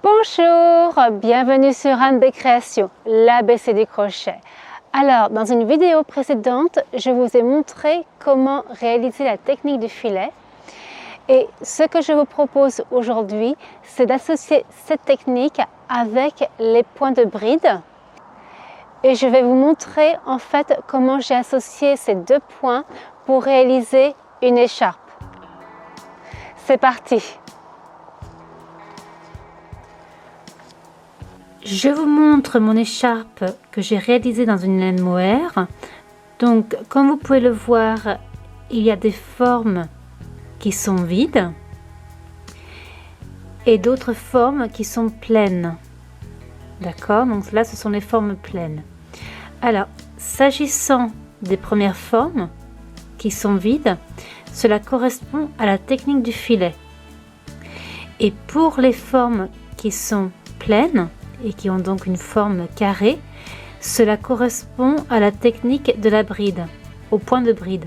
Bonjour, bienvenue sur Anne-B Création, l'ABC du crochet. Alors, dans une vidéo précédente, je vous ai montré comment réaliser la technique du filet. Et ce que je vous propose aujourd'hui, c'est d'associer cette technique avec les points de bride. Et je vais vous montrer en fait comment j'ai associé ces deux points pour réaliser une écharpe. C'est parti! Je vous montre mon écharpe que j'ai réalisée dans une laine mohair. Donc, comme vous pouvez le voir, il y a des formes qui sont vides et d'autres formes qui sont pleines. D'accord? Donc là, ce sont les formes pleines. Alors, s'agissant des premières formes qui sont vides, cela correspond à la technique du filet. Et pour les formes qui sont pleines, et qui ont donc une forme carrée, cela correspond à la technique de la bride, au point de bride.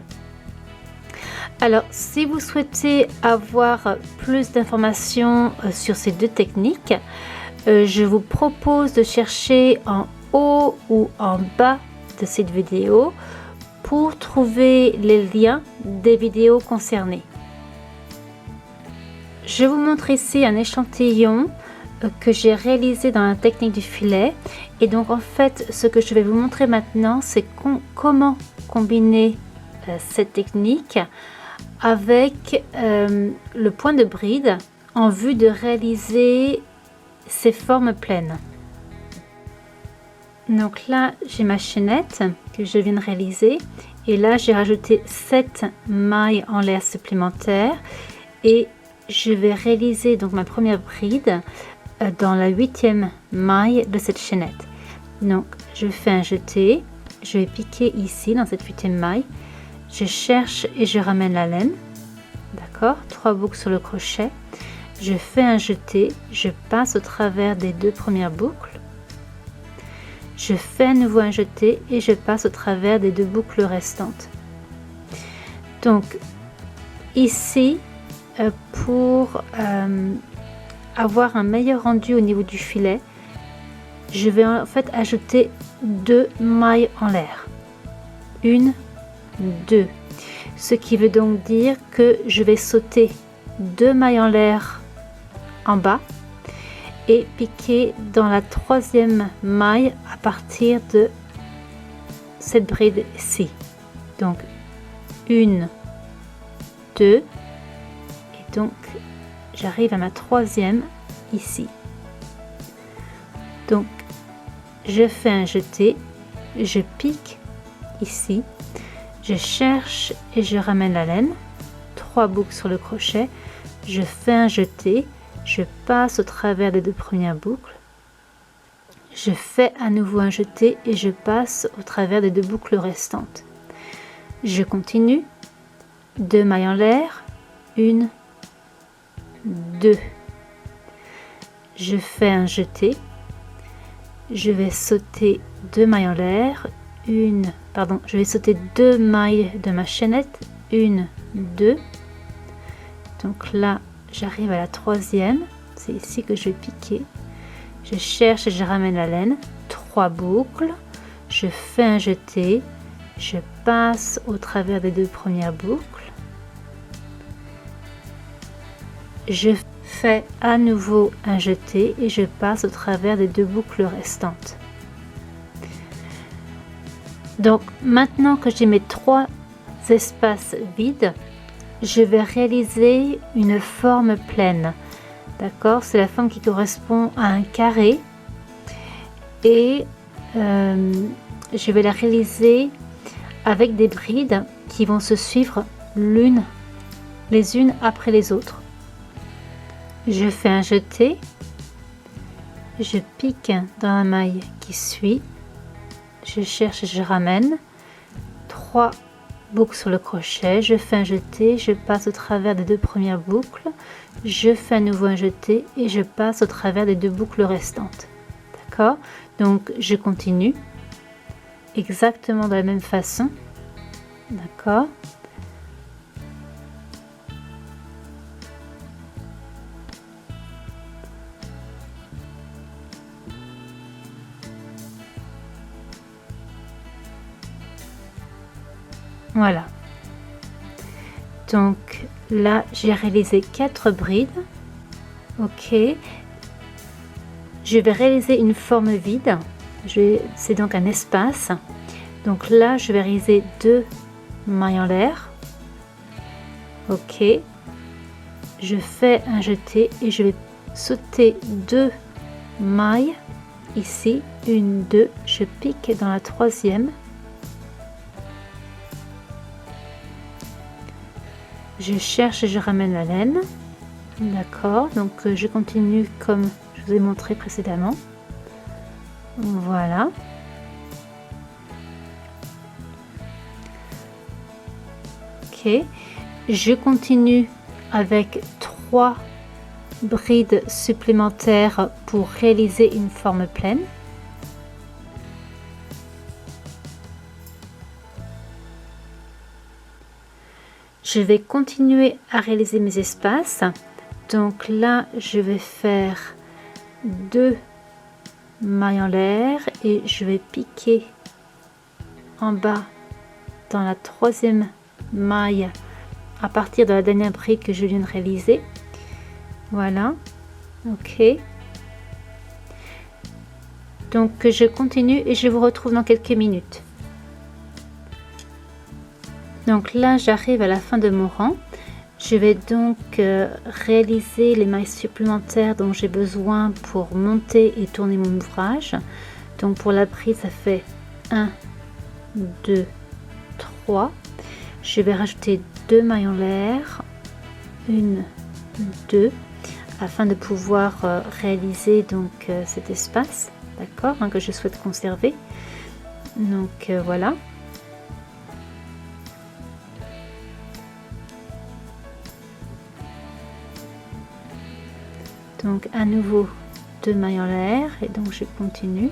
Alors, si vous souhaitez avoir plus d'informations sur ces deux techniques, je vous propose de chercher en haut ou en bas de cette vidéo pour trouver les liens des vidéos concernées. Je vous montre ici un échantillon que j'ai réalisé dans la technique du filet, et donc en fait ce que je vais vous montrer maintenant, c'est comment combiner cette technique avec le point de bride en vue de réaliser ces formes pleines. Donc là j'ai ma chaînette que je viens de réaliser, et là j'ai rajouté 7 mailles en l'air supplémentaires, et je vais réaliser donc ma première bride dans la 8e maille de cette chaînette. Donc je fais un jeté, je vais piquer ici dans cette 8e maille, je cherche et je ramène la laine, d'accord, 3 boucles sur le crochet, je fais un jeté, je passe au travers des 2 premières boucles, je fais à nouveau un jeté et je passe au travers des 2 boucles restantes. Donc ici pour avoir un meilleur rendu au niveau du filet, je vais en fait ajouter 2 mailles en l'air, 1, 2, ce qui veut donc dire que je vais sauter 2 mailles en l'air en bas et piquer dans la 3e maille à partir de cette bride ici. Donc 1, 2, et donc j'arrive à ma 3e ici. Donc je fais un jeté, je pique ici, je cherche et je ramène la laine, 3 boucles sur le crochet, je fais un jeté, je passe au travers des 2 premières boucles, je fais à nouveau un jeté et je passe au travers des 2 boucles restantes. Je continue, 2 mailles en l'air, 1, 2, je fais un jeté, je vais sauter 2 mailles en l'air, je vais sauter 2 mailles de ma chaînette, 1, 2, donc là j'arrive à la 3e, c'est ici que je vais piquer, je cherche et je ramène la laine, 3 boucles, je fais un jeté, je passe au travers des 2 premières boucles, je fais à nouveau un jeté et je passe au travers des 2 boucles restantes. Donc maintenant que j'ai mes 3 espaces vides, je vais réaliser une forme pleine. D'accord, c'est la forme qui correspond à un carré, et je vais la réaliser avec des brides qui vont se suivre les unes après les autres. Je fais un jeté, je pique dans la maille qui suit, je cherche et je ramène, 3 boucles sur le crochet, je fais un jeté, je passe au travers des 2 premières boucles, je fais à nouveau un jeté et je passe au travers des 2 boucles restantes. D'accord? Donc je continue exactement de la même façon. D'accord? Voilà. Donc là, j'ai réalisé 4 brides. Ok. Je vais réaliser une forme vide. C'est donc un espace. Donc là, je vais réaliser 2 mailles en l'air. Ok. Je fais un jeté et je vais sauter 2 mailles ici. 1, 2. Je pique dans la 3e. Je cherche et je ramène la laine. D'accord. Donc je continue comme je vous ai montré précédemment. Voilà. Ok. Je continue avec 3 brides supplémentaires pour réaliser une forme pleine. Je vais continuer à réaliser mes espaces. Donc là, je vais faire 2 mailles en l'air et je vais piquer en bas dans la 3e maille à partir de la dernière bride que je viens de réaliser. Voilà. Ok. Donc je continue et je vous retrouve dans quelques minutes. Donc là, j'arrive à la fin de mon rang. Je vais donc réaliser les mailles supplémentaires dont j'ai besoin pour monter et tourner mon ouvrage. Donc pour la bride, ça fait 1, 2, 3. Je vais rajouter 2 mailles en l'air, 1, 2, afin de pouvoir réaliser donc cet espace, d'accord, que je souhaite conserver. Donc voilà. Donc à nouveau 2 mailles en l'air et donc je continue.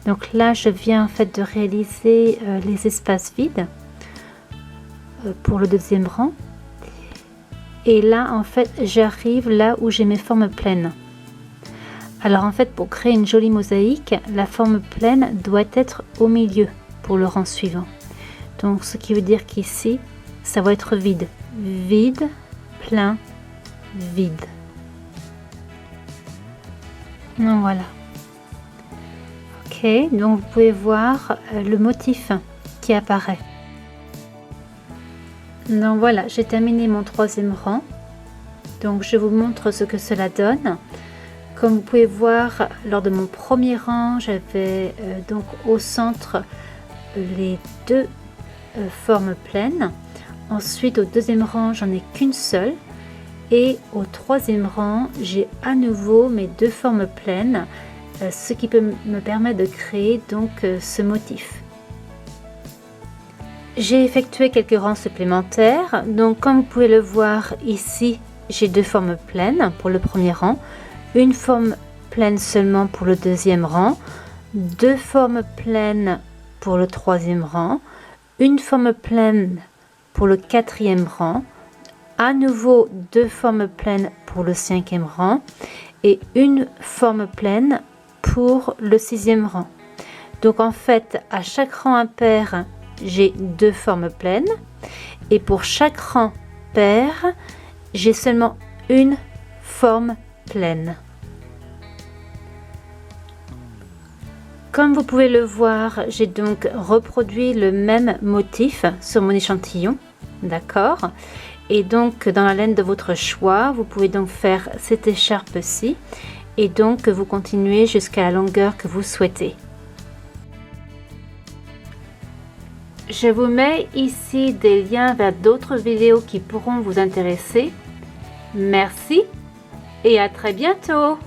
Donc là, je viens en fait de réaliser les espaces vides pour le 2e rang. Et là, en fait, j'arrive là où j'ai mes formes pleines. Alors en fait, pour créer une jolie mosaïque, la forme pleine doit être au milieu pour le rang suivant. Donc ce qui veut dire qu'ici, ça va être vide. Vide, plein, vide. Donc voilà. Ok, donc vous pouvez voir le motif qui apparaît. Donc voilà, j'ai terminé mon 3e rang. Donc je vous montre ce que cela donne. Comme vous pouvez voir, lors de mon 1er rang, j'avais donc au centre les 2 formes pleines. Ensuite, au 2e rang, j'en ai qu'une seule. Et au 3e rang, j'ai à nouveau mes 2 formes pleines, ce qui peut me permettre de créer donc ce motif. J'ai effectué quelques rangs supplémentaires. Donc comme vous pouvez le voir ici, j'ai 2 formes pleines pour le 1er rang, une forme pleine seulement pour le 2e rang, 2 formes pleines pour le 3e rang, une forme pleine pour le 4e rang, à nouveau 2 formes pleines pour le 5e rang et une forme pleine pour le 6e rang. Donc en fait, à chaque rang impair, j'ai 2 formes pleines et pour chaque rang pair, j'ai seulement une forme pleine. Comme vous pouvez le voir, j'ai donc reproduit le même motif sur mon échantillon, d'accord? Et donc dans la laine de votre choix, vous pouvez donc faire cette écharpe-ci et donc vous continuez jusqu'à la longueur que vous souhaitez. Je vous mets ici des liens vers d'autres vidéos qui pourront vous intéresser. Merci et à très bientôt!